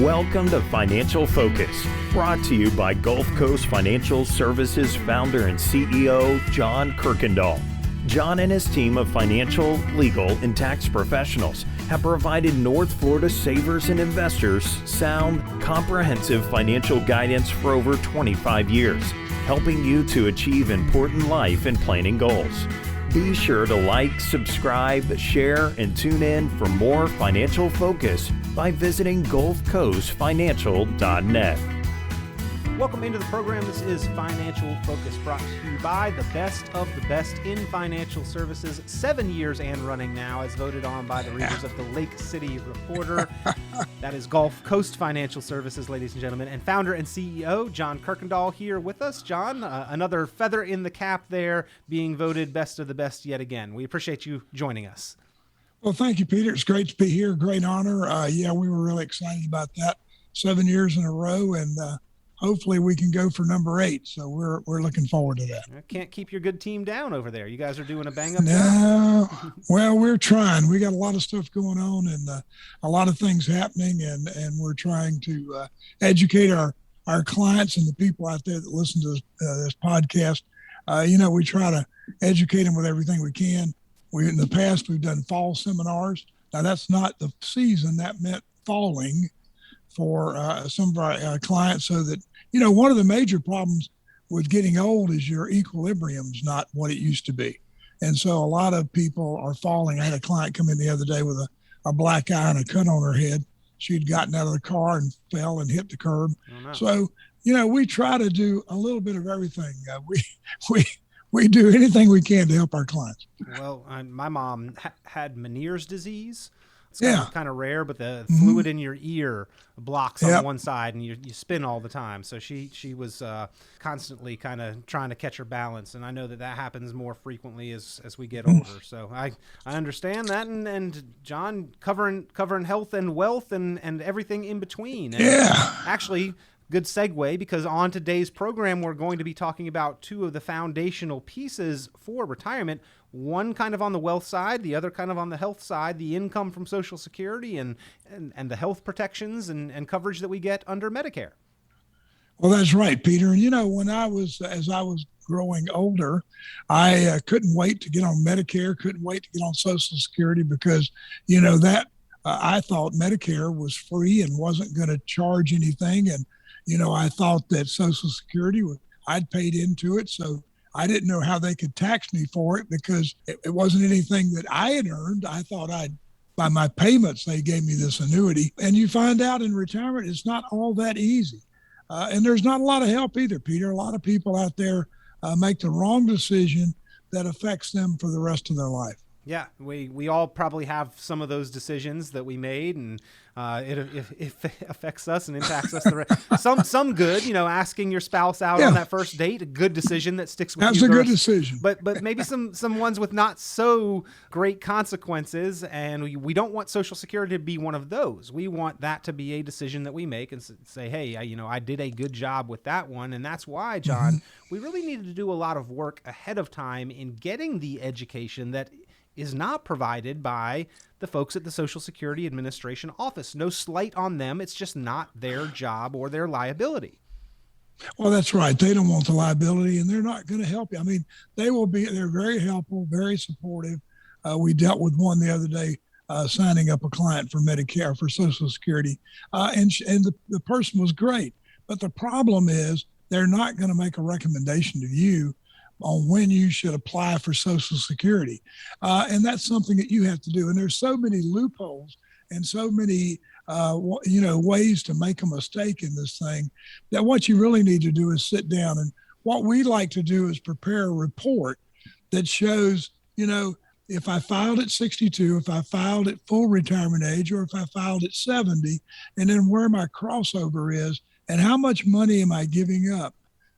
Welcome to Financial Focus, brought to you by Gulf Coast Financial Services founder and CEO, John Kuykendall. John and his team of financial, legal, and tax professionals have provided North Florida savers and investors sound, comprehensive financial guidance for over 25 years, helping you to achieve important life and planning goals. Be sure to like, subscribe, share, and tune in for more Financial Focus by visiting GulfCoastFinancial.net. Welcome into the program. This is Financial Focus, brought to you by the best of the best in financial services, 7 years and running now, as voted on by the readers of the Lake City Reporter. That is Gulf Coast Financial Services, ladies and gentlemen, and founder and CEO, John Kuykendall, here with us. John, another feather in the cap there, being voted best of the best yet again. We appreciate you joining us. Well, thank you, Peter. It's great to be here. Great honor. We were really excited about that. 7 years in a row, and hopefully we can go for number 8. So we're looking forward to that. I can't keep your good team down over there. You guys are doing a bang-up job. No, well, we're trying. We got a lot of stuff going on and a lot of things happening, and we're trying to educate our clients and the people out there that listen to this podcast. We try to educate them with everything we can. In the past, we've done fall seminars. Now, that's not the season. That meant falling for some of our clients, so that, one of the major problems with getting old is your equilibrium's not what it used to be. And so a lot of people are falling. I had a client come in the other day with a black eye and a cut on her head. She'd gotten out of the car and fell and hit the curb. Oh, no. So, we try to do a little bit of everything. We do anything we can to help our clients. Well, my mom had Meniere's disease. It's kind of rare, but the fluid in your ear blocks on one side, and you spin all the time. So she was constantly kind of trying to catch her balance, and I know that happens more frequently as we get older. So I understand that, and John, covering health and wealth and everything in between. And actually, good segue, because on today's program, we're going to be talking about two of the foundational pieces for retirement. One kind of on the wealth side, the other kind of on the health side, the income from Social Security and the health protections and coverage that we get under Medicare. Well, that's right, Peter. And, as I was growing older, I couldn't wait to get on Medicare, couldn't wait to get on Social Security, because, I thought Medicare was free and wasn't going to charge anything. And, I thought that Social Security, I'd paid into it, so I didn't know how they could tax me for it, because it wasn't anything that I had earned. I thought by my payments, they gave me this annuity. And you find out in retirement, it's not all that easy. And there's not a lot of help either, Peter. A lot of people out there make the wrong decision that affects them for the rest of their life. Yeah, we all probably have some of those decisions that we made, and it affects us and impacts us. Some good, asking your spouse out on that first date, a good decision that sticks with you. That's a good decision. But maybe some ones with not so great consequences, and we don't want Social Security to be one of those. We want that to be a decision that we make and say, hey, I did a good job with that one, and that's why, John, we really needed to do a lot of work ahead of time in getting the education that is not provided by the folks at the Social Security Administration office. No slight on them. It's just not their job or their liability. Well, that's right. They don't want the liability, and they're not going to help you. I mean, they're very helpful, very supportive. We dealt with one the other day, signing up a client for Medicare, for Social Security, and the person was great. But the problem is they're not going to make a recommendation to you on when you should apply for Social Security. And that's something that you have to do. And there's so many loopholes and so many, ways to make a mistake in this thing, that what you really need to do is sit down. And what we like to do is prepare a report that shows, if I filed at 62, if I filed at full retirement age, or if I filed at 70, and then where my crossover is and how much money am I giving up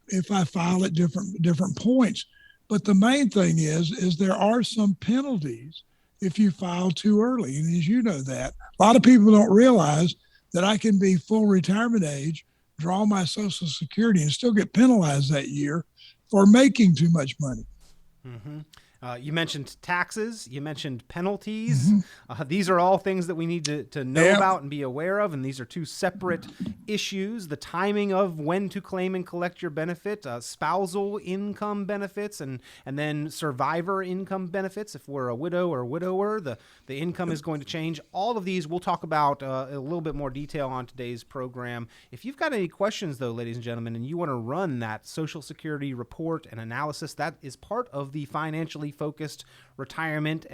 if I file at different points. But the main thing is there are some penalties if you file too early. And as you know that, a lot of people don't realize that I can be full retirement age, draw my Social Security, and still get penalized that year for making too much money. Mm-hmm. You mentioned taxes. You mentioned penalties. These are all things that we need to know about and be aware of. And these are two separate issues. The timing of when to claim and collect your benefit, spousal income benefits, and then survivor income benefits. If we're a widow or widower, the income is going to change. All of these we'll talk about a little bit more detail on today's program. If you've got any questions, though, ladies and gentlemen, and you want to run that Social Security report and analysis, that is part of the financially focused retirement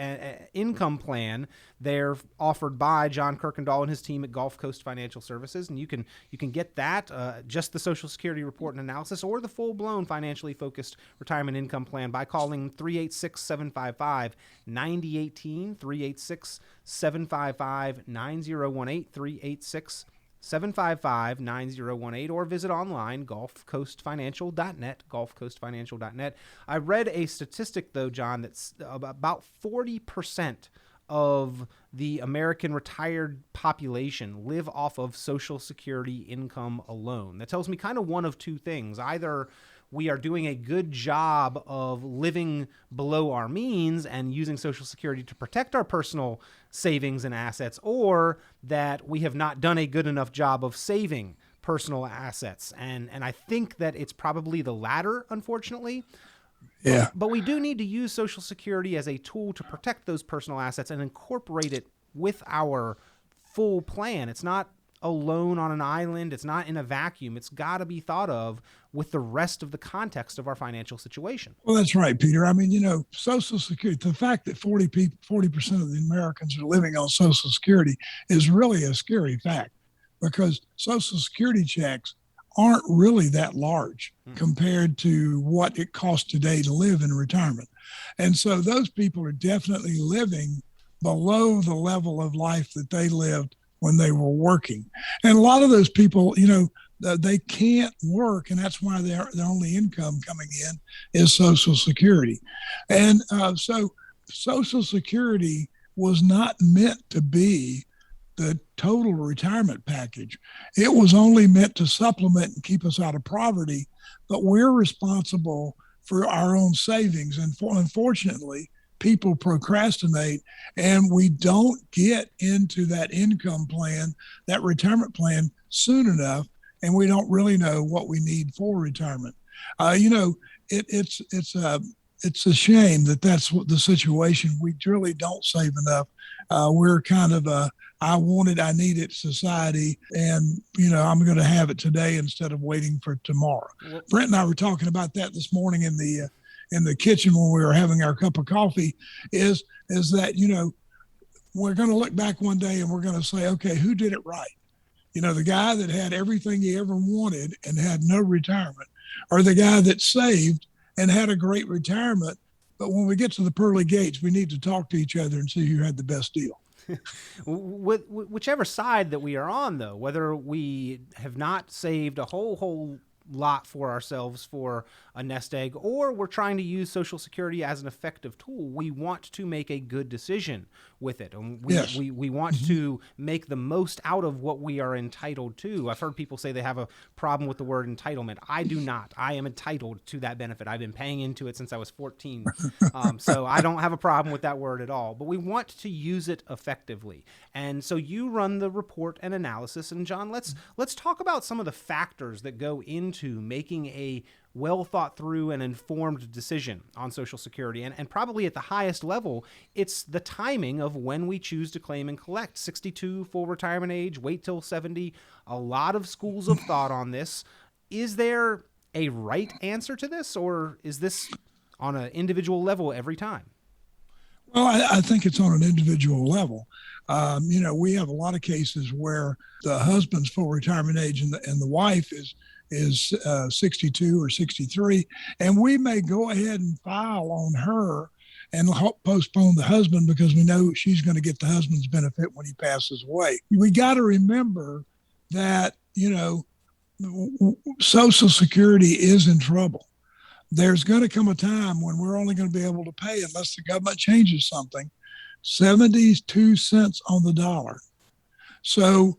income plan. They're offered by John Kuykendall and his team at Gulf Coast Financial Services, and you can get that, just the Social Security report and analysis, or the full-blown financially focused retirement income plan by calling 386-755-9018, 386-755-9018, 386-755-9018, or visit online, gulfcoastfinancial.net, gulfcoastfinancial.net. I read a statistic, though, John, that's about 40% of the American retired population live off of Social Security income alone. That tells me kind of one of two things. Either we are doing a good job of living below our means and using Social Security to protect our personal savings and assets, or that we have not done a good enough job of saving personal assets. And I think that it's probably the latter, unfortunately. Yeah. But we do need to use Social Security as a tool to protect those personal assets and incorporate it with our full plan. It's not alone on an island. It's not in a vacuum. It's got to be thought of with the rest of the context of our financial situation. Well, that's right, Peter. I mean, Social Security, the fact that 40% of the Americans are living on Social Security is really a scary fact, because Social Security checks aren't really that large compared to what it costs today to live in retirement. And so those people are definitely living below the level of life that they lived when they were working. And a lot of those people, they can't work, and that's why their only income coming in is Social Security. And so Social Security was not meant to be the total retirement package. It was only meant to supplement and keep us out of poverty, but we're responsible for our own savings. And unfortunately, people procrastinate, and we don't get into that income plan, that retirement plan soon enough, and we don't really know what we need for retirement. It's a shame that that's what the situation. We really don't save enough. We're kind of a I want it, I need it society, and I'm going to have it today instead of waiting for tomorrow. Brent and I were talking about that this morning in the kitchen when we were having our cup of coffee. Is that we're going to look back one day and we're going to say, okay, who did it right? The guy that had everything he ever wanted and had no retirement, or the guy that saved and had a great retirement. But when we get to the pearly gates, we need to talk to each other and see who had the best deal. Whichever side that we are on, though, whether we have not saved a whole lot for ourselves for a nest egg, or we're trying to use Social Security as an effective tool, we want to make a good decision with it. And we want to make the most out of what we are entitled to. I've heard people say they have a problem with the word entitlement. I do not. I am entitled to that benefit. I've been paying into it since I was 14. So I don't have a problem with that word at all. But we want to use it effectively. And so you run the report and analysis. And John, let's talk about some of the factors that go into making a well thought through and informed decision on Social Security. And probably at the highest level, it's the timing of when we choose to claim and collect. 62, full retirement age, wait till 70. A lot of schools of thought on this. Is there a right answer to this, or is this on an individual level every time? Well, I think it's on an individual level. We have a lot of cases where the husband's full retirement age and the wife is 62 or 63, and we may go ahead and file on her and postpone the husband because we know she's going to get the husband's benefit when he passes away. We got to remember that, Social Security is in trouble. There's going to come a time when we're only going to be able to pay, unless the government changes something, 72 cents on the dollar. So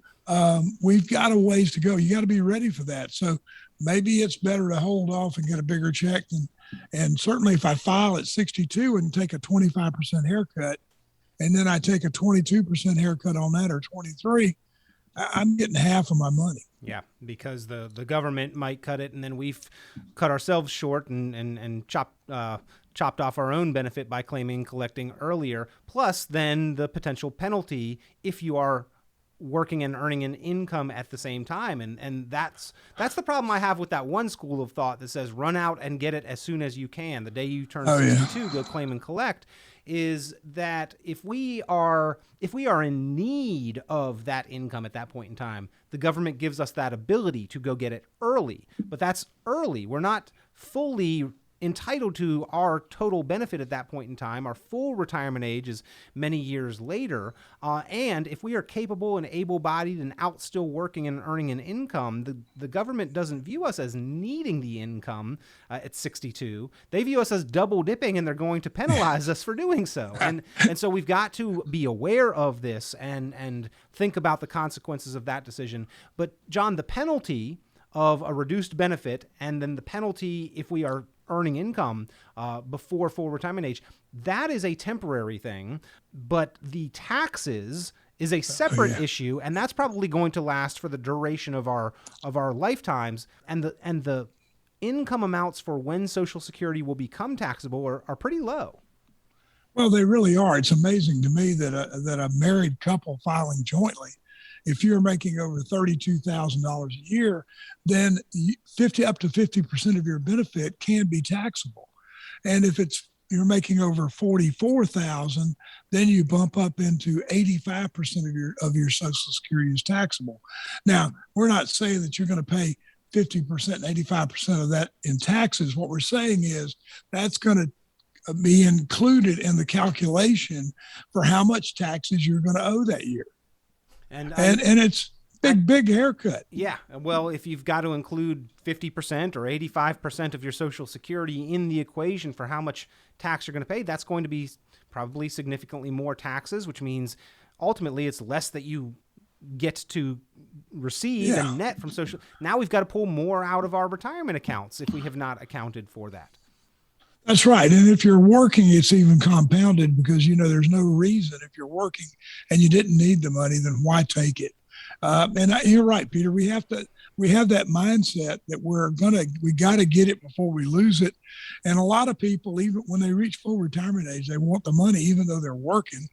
we've got a ways to go. You got to be ready for that. So maybe it's better to hold off and get a bigger check. And certainly if I file at 62 and take a 25% haircut, and then I take a 22% haircut on that, or 23, I'm getting half of my money. Yeah, because the government might cut it, and then we've cut ourselves short and chopped off our own benefit by collecting earlier. Plus, then the potential penalty if you are working and earning an income at the same time. And that's the problem I have with that one school of thought that says run out and get it as soon as you can. The day you turn 62, go claim and collect. Is that if we are in need of that income at that point in time, the government gives us that ability to go get it early. But that's early. We're not fully entitled to our total benefit at that point in time. Our full retirement age is many years later. And if we are capable and able-bodied and out still working and earning an income, the government doesn't view us as needing the income at 62. They view us as double dipping, and they're going to penalize us for doing so. And so we've got to be aware of this and think about the consequences of that decision. But John, the penalty of a reduced benefit, and then the penalty if we are earning income before full retirement age, that is a temporary thing, but the taxes is a separate issue, and that's probably going to last for the duration of our lifetimes. And the income amounts for when Social Security will become taxable are pretty low. Well, they really are. It's amazing to me that a married couple filing jointly, if you're making over $32,000 a year, then up to 50% of your benefit can be taxable. And if you're making over $44,000, then you bump up into 85% of your Social Security is taxable. Now, we're not saying that you're going to pay 50% and 85% of that in taxes. What we're saying is that's going to be included in the calculation for how much taxes you're going to owe that year. And it's big haircut. Yeah. Well, if you've got to include 50% or 85% of your Social Security in the equation for how much tax you're going to pay, that's going to be probably significantly more taxes, which means ultimately it's less that you get to receive and net from social. Now we've got to pull more out of our retirement accounts if we have not accounted for that. That's right. And if you're working, it's even compounded because, there's no reason if you're working and you didn't need the money, then why take it? You're right, Peter. We have that mindset that we got to get it before we lose it. And a lot of people, even when they reach full retirement age, they want the money, even though they're working.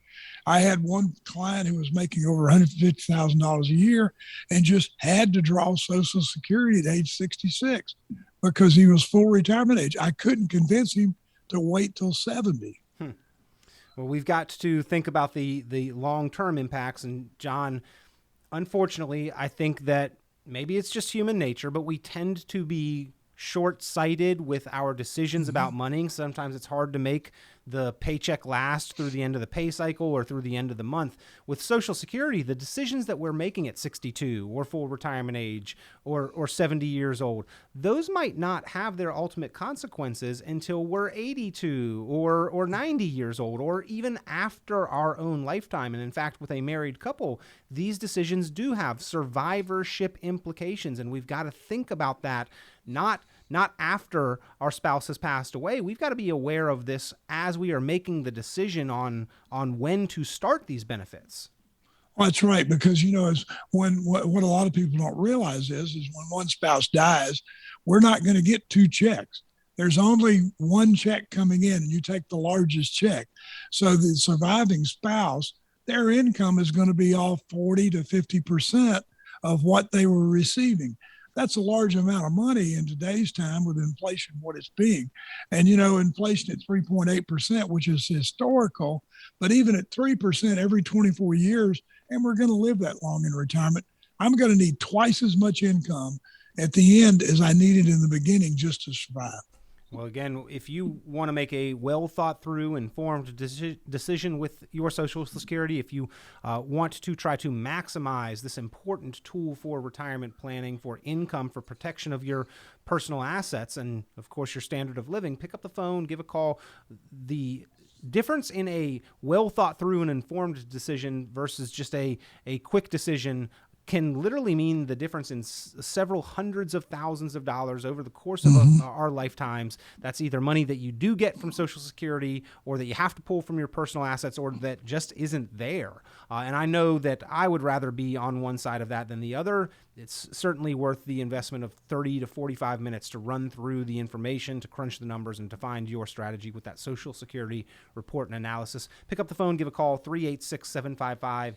I had one client who was making over $150,000 a year and just had to draw Social Security at age 66 because he was full retirement age. I couldn't convince him to wait till 70. Well, we've got to think about the long-term impacts. And John, unfortunately, I think that maybe it's just human nature, but we tend to be short-sighted with our decisions about money. Sometimes it's hard to make the paycheck last through the end of the pay cycle or through the end of the month. With Social Security, the decisions that we're making at 62 or full retirement age or 70 years old, those might not have their ultimate consequences until we're 82 or 90 years old, or even after our own lifetime. And in fact, with a married couple, these decisions do have survivorship implications, and we've got to think about that not after our spouse has passed away. We've got to be aware of this as we are making the decision on when to start these benefits. Well, that's right, because what a lot of people don't realize is when one spouse dies, we're not going to get two checks. There's only one check coming in, and you take the largest check. So the surviving spouse, their income is going to be all 40 to 50% of what they were receiving. That's a large amount of money in today's time with inflation, what it's being. And, inflation at 3.8%, which is historical, but even at 3% every 24 years, and we're going to live that long in retirement, I'm going to need twice as much income at the end as I needed in the beginning just to survive. Well, again, if you want to make a well-thought-through, informed decision with your Social Security, if you want to try to maximize this important tool for retirement planning, for income, for protection of your personal assets, and, of course, your standard of living, pick up the phone, give a call. The difference in a well-thought-through and informed decision versus just a quick decision can literally mean the difference in several hundreds of thousands of dollars over the course of our lifetimes. That's either money that you do get from Social Security, or that you have to pull from your personal assets, or that just isn't there. And I know that I would rather be on one side of that than the other. It's certainly worth the investment of 30 to 45 minutes to run through the information, to crunch the numbers, and to find your strategy with that Social Security report and analysis. Pick up the phone, give a call, 386-755-9018,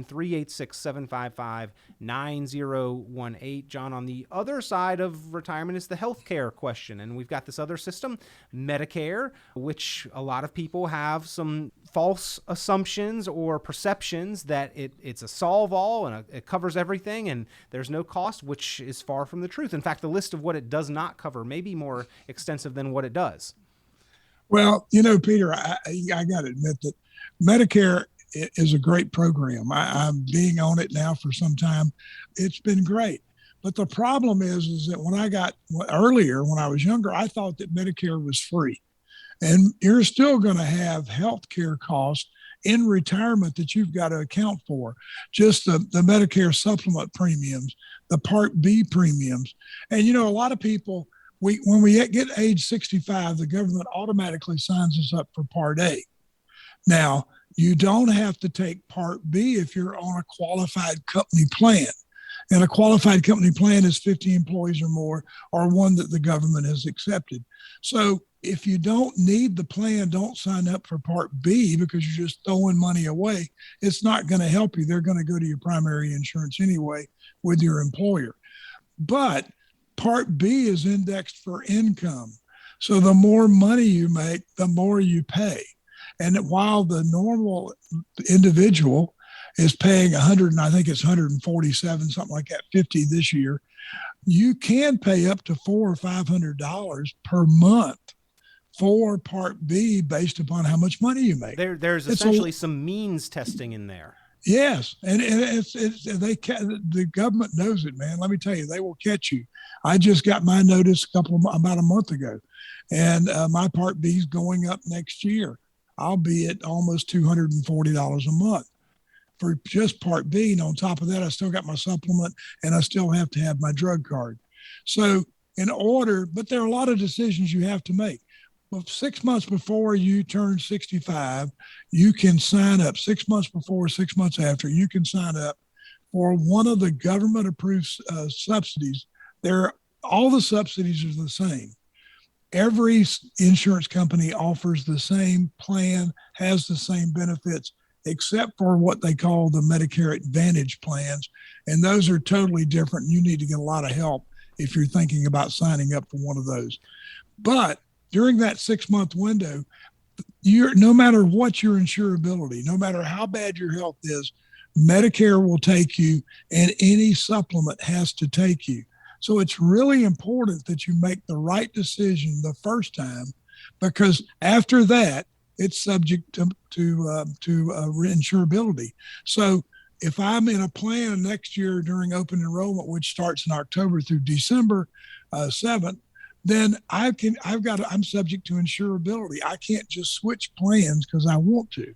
386-755-9018. John, on the other side of retirement is the healthcare question. And we've got this other system, Medicare, which a lot of people have some false assumptions or perceptions that it's a solve-all and it covers everything and there's no cost, which is far from the truth. In fact, the list of what it does not cover may be more extensive than what it does. Well, Peter, I got to admit that Medicare is a great program. I'm being on it now for some time. It's been great. But the problem is that when I was younger, I thought that Medicare was free. And you're still going to have health care costs in retirement that you've got to account for. Just the Medicare supplement premiums, the Part B premiums. And, a lot of people, when we get age 65, the government automatically signs us up for Part A. Now, you don't have to take Part B if you're on a qualified company plan. And a qualified company plan is 50 employees or more, or one that the government has accepted. So if you don't need the plan, don't sign up for Part B because you're just throwing money away. It's not going to help you. They're going to go to your primary insurance anyway with your employer. But Part B is indexed for income. So the more money you make, the more you pay. And while the normal individual is paying 100, and I think it's 147, something like that, 50 this year, you can pay up to $400 or $500 per month for Part B based upon how much money you make. There's essentially some means testing in there. Yes, and the government knows it, man. Let me tell you, they will catch you. I just got my notice about a month ago, and my Part B is going up next year. I'll be at almost $240 a month for just Part B. And on top of that, I still got my supplement and I still have to have my drug card. So but there are a lot of decisions you have to make. Well, 6 months before you turn 65, you can sign up. 6 months before, 6 months after, you can sign up for one of the government approved subsidies. All the subsidies are the same. Every insurance company offers the same plan, has the same benefits, except for what they call the Medicare Advantage plans. And those are totally different. You need to get a lot of help if you're thinking about signing up for one of those. But during that 6 month window, no matter what your insurability, no matter how bad your health is, Medicare will take you and any supplement has to take you. So it's really important that you make the right decision the first time, because after that, it's subject to insurability. So if I'm in a plan next year during open enrollment, which starts in October through December 7th, then I'm subject to insurability. I can't just switch plans because I want to.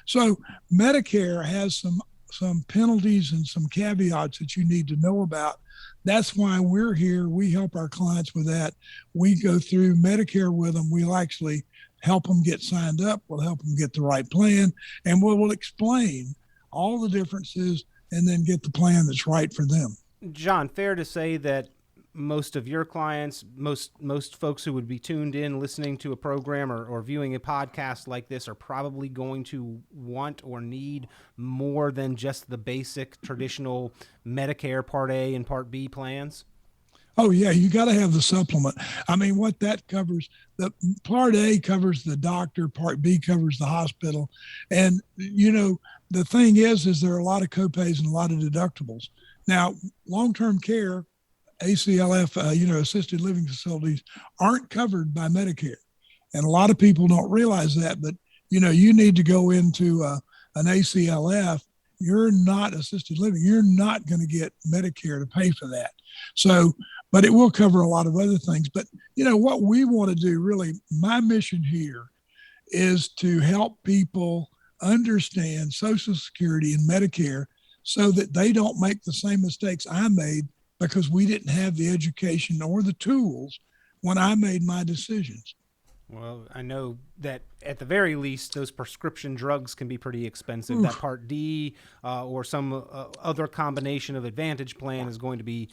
So Medicare has some penalties and some caveats that you need to know about. That's why we're here. We help our clients with that. We go through Medicare with them. We'll actually help them get signed up. We'll help them get the right plan, and we'll explain all the differences and then get the plan that's right for them. John, fair to say that most of your clients, most folks who would be tuned in listening to a program or viewing a podcast like this are probably going to want or need more than just the basic traditional Medicare Part A and Part B plans? Oh, yeah, you got to have the supplement. I mean, what that covers, the Part A covers the doctor, Part B covers the hospital. And, the thing is there are a lot of copays and a lot of deductibles. Now, long-term care, ACLF, assisted living facilities aren't covered by Medicare. And a lot of people don't realize that, but, you need to go into an ACLF. You're not assisted living. You're not going to get Medicare to pay for that. So, but it will cover a lot of other things. But, what we want to do, really, my mission here is to help people understand Social Security and Medicare so that they don't make the same mistakes I made, because we didn't have the education or the tools when I made my decisions. Well, I know that at the very least, those prescription drugs can be pretty expensive. Oof. That Part D or some other combination of Advantage plan is going to be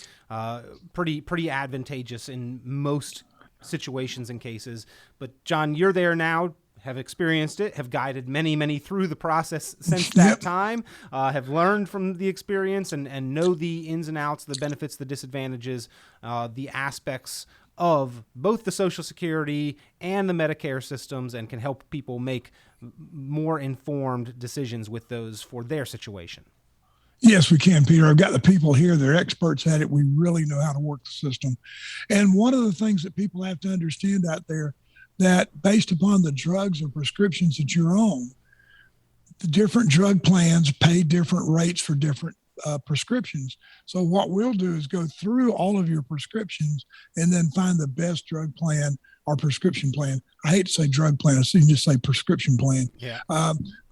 pretty advantageous in most situations and cases. But John, you're there now, have experienced it, have guided many through the process since that time, have learned from the experience and know the ins and outs, the benefits, the disadvantages, the aspects of both the Social Security and the Medicare systems, and can help people make more informed decisions with those for their situation. Yes, we can, Peter. I've got the people here. They're experts at it. We really know how to work the system. And one of the things that people have to understand out there, that based upon the drugs or prescriptions that you're on, the different drug plans pay different rates for different prescriptions. So what we'll do is go through all of your prescriptions and then find the best drug plan or prescription plan. I hate to say drug plan, so you can just say prescription plan. Yeah.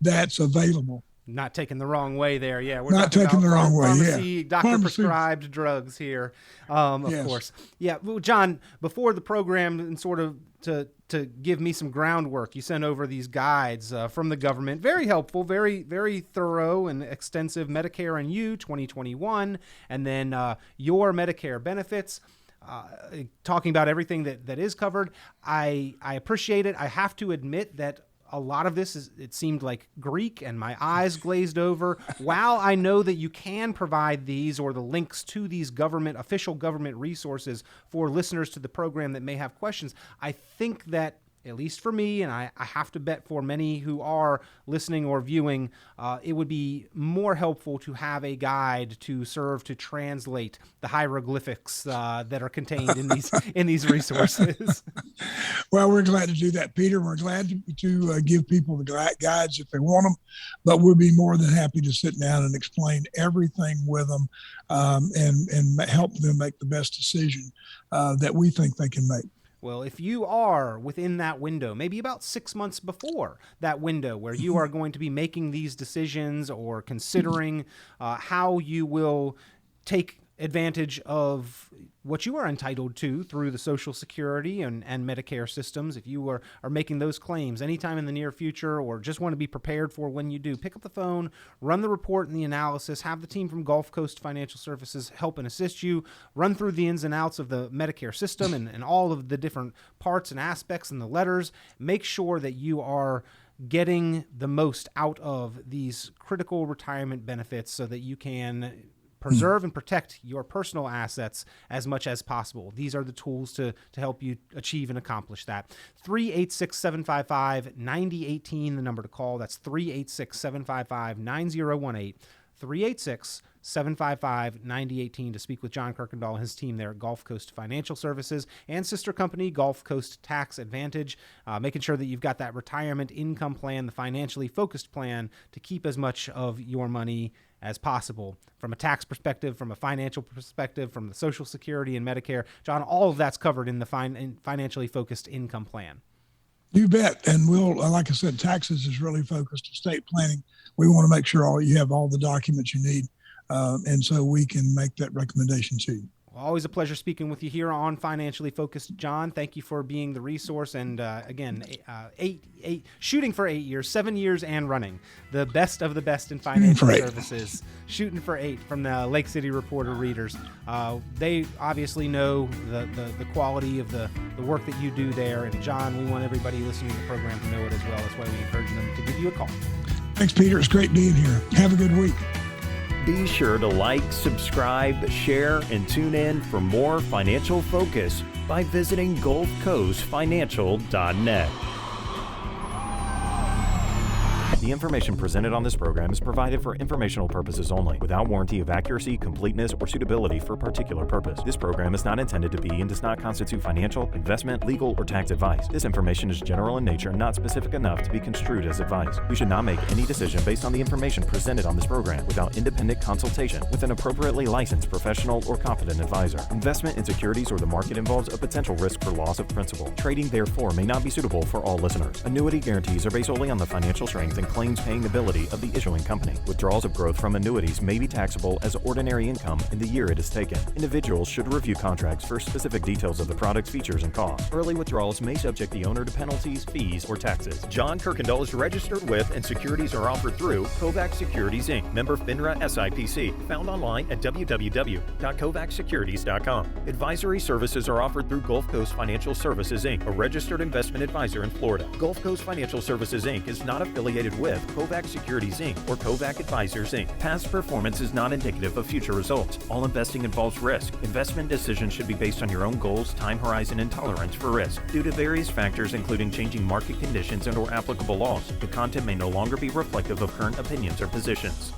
That's available. Not taking the wrong way there. Yeah, we're not taking the wrong way. Pharmacy, doctor-prescribed drugs here, of course. Yeah, well, John, before the program, and sort of to give me some groundwork, you sent over these guides from the government. Very helpful, very thorough and extensive. Medicare and You 2021, and then Your Medicare Benefits. Talking about everything that is covered. I appreciate it. I have to admit that a lot of this it seemed like Greek, and my eyes glazed over. While I know that you can provide these or the links to these official government resources for listeners to the program that may have questions, I think that, at least for me, and I have to bet for many who are listening or viewing, it would be more helpful to have a guide to serve to translate the hieroglyphics that are contained in these resources. Well, we're glad to do that, Peter. We're glad to give people the guides if they want them, but we'll be more than happy to sit down and explain everything with them and help them make the best decision that we think they can make. Well, if you are within that window, maybe about 6 months before that window where you are going to be making these decisions or considering how you will take advantage of what you are entitled to through the Social Security and Medicare systems, if you are making those claims anytime in the near future or just want to be prepared for when you do, pick up the phone, run the report and the analysis, have the team from Gulf Coast Financial Services help and assist you, run through the ins and outs of the Medicare system and all of the different parts and aspects and the letters. Make sure that you are getting the most out of these critical retirement benefits so that you can preserve and protect your personal assets as much as possible. These are the tools to help you achieve and accomplish that. 386-755-9018, the number to call. That's 386-755-9018. 386-755-9018 to speak with John Kuykendall and his team there at Gulf Coast Financial Services and sister company Gulf Coast Tax Advantage, making sure that you've got that retirement income plan, the financially focused plan to keep as much of your money as possible from a tax perspective, from a financial perspective, from the Social Security and Medicare. John, all of that's covered in the financially focused income plan. You bet. And we'll, like I said, taxes is really focused. Estate planning, we want to make sure you have all the documents you need. And so we can make that recommendation to you. Well, always a pleasure speaking with you here on Financially Focused, John. Thank you for being the resource. And again, shooting for 8 years, 7 years and running. The best of the best in financial services. Shooting for 8 from the Lake City Reporter readers. They obviously know the quality of the work that you do there. And John, we want everybody listening to the program to know it as well. That's why we encourage them to give you a call. Thanks, Peter. It's great being here. Have a good week. Be sure to like, subscribe, share, and tune in for more financial focus by visiting GulfCoastFinancial.net. The information presented on this program is provided for informational purposes only, without warranty of accuracy, completeness, or suitability for a particular purpose. This program is not intended to be and does not constitute financial, investment, legal, or tax advice. This information is general in nature and not specific enough to be construed as advice. You should not make any decision based on the information presented on this program without independent consultation with an appropriately licensed professional or competent advisor. Investment in securities or the market involves a potential risk for loss of principal. Trading, therefore, may not be suitable for all listeners. Annuity guarantees are based solely on the financial strength and claims paying ability of the issuing company. Withdrawals of growth from annuities may be taxable as ordinary income in the year it is taken. Individuals should review contracts for specific details of the product's features and costs. Early withdrawals may subject the owner to penalties, fees, or taxes. John Kuykendall is registered with and securities are offered through Kovac Securities Inc., member FINRA SIPC, found online at www.kovacsecurities.com. Advisory services are offered through Gulf Coast Financial Services Inc., a registered investment advisor in Florida. Gulf Coast Financial Services Inc. is not affiliated with Kovac Securities Inc. or Kovac Advisors Inc. Past performance is not indicative of future results. All investing involves risk. Investment decisions should be based on your own goals, time horizon, and tolerance for risk. Due to various factors including changing market conditions and/or applicable laws, the content may no longer be reflective of current opinions or positions.